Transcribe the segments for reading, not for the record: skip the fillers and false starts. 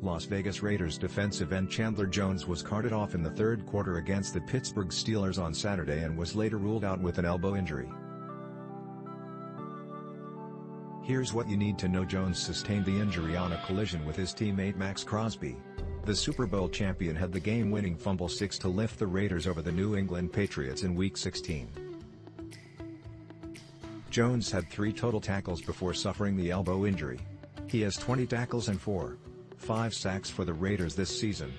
Las Vegas Raiders defensive end Chandler Jones was carted off in the third quarter against the Pittsburgh Steelers on Saturday and was later ruled out with an elbow injury. Here's what you need to know: Jones sustained the injury on a collision with his teammate Maxx Crosby. The Super Bowl champion had the game-winning fumble-six to lift the Raiders over the New England Patriots in Week 16. Jones had 3 total tackles before suffering the elbow injury. He has 20 tackles and 5 sacks for the Raiders this season.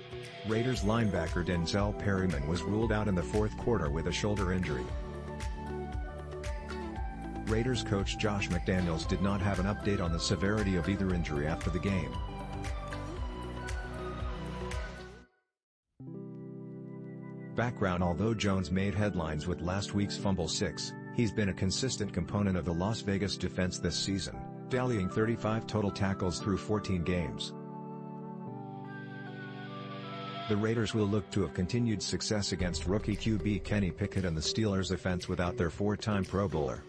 Raiders linebacker Denzel Perryman was ruled out in the fourth quarter with a shoulder injury. Raiders coach Josh McDaniels did not have an update on the severity of either injury after the game. Although Jones made headlines with last week's fumble-six, he's been a consistent component of the Las Vegas defense this season, tallying 35 total tackles through 14 games. The Raiders will look to have continued success against rookie QB Kenny Pickett and the Steelers' offense without their 4-time Pro Bowler.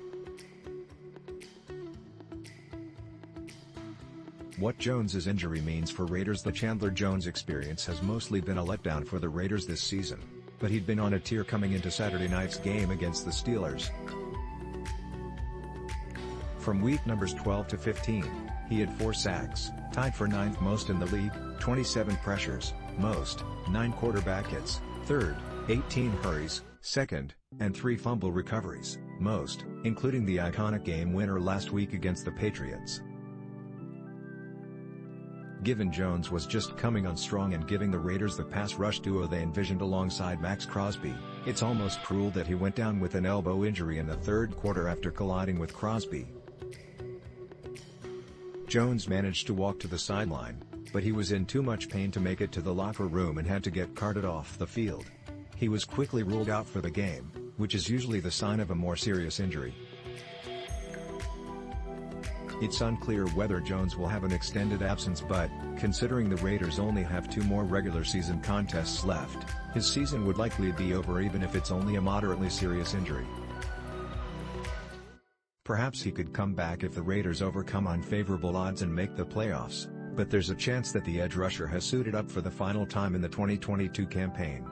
What Jones's injury means for RaidersThe Chandler Jones experience has mostly been a letdown for the Raiders this season, but he'd been on a tear coming into Saturday night's game against the Steelers. From week numbers 12 to 15, he had 4 sacks, tied for 9th most in the league, 27 pressures, most, 9 quarterback hits, 3rd, 18 hurries, 2nd, and 3 fumble recoveries, most, including the iconic game winner last week against the Patriots. Given Jones was just coming on strong and giving the Raiders the pass rush duo they envisioned alongside Maxx Crosby, it's almost cruel that he went down with an elbow injury in the third quarter after colliding with Crosby. Jones managed to walk to the sideline, but he was in too much pain to make it to the locker room and had to get carted off the field. He was quickly ruled out for the game, which is usually the sign of a more serious injury. It's unclear whether Jones will have an extended absence, but, considering the Raiders only have 2 more regular season contests left, his season would likely be over even if it's only a moderately serious injury. Perhaps he could come back if the Raiders overcome unfavorable odds and make the playoffs, but there's a chance that the edge rusher has suited up for the final time in the 2022 campaign.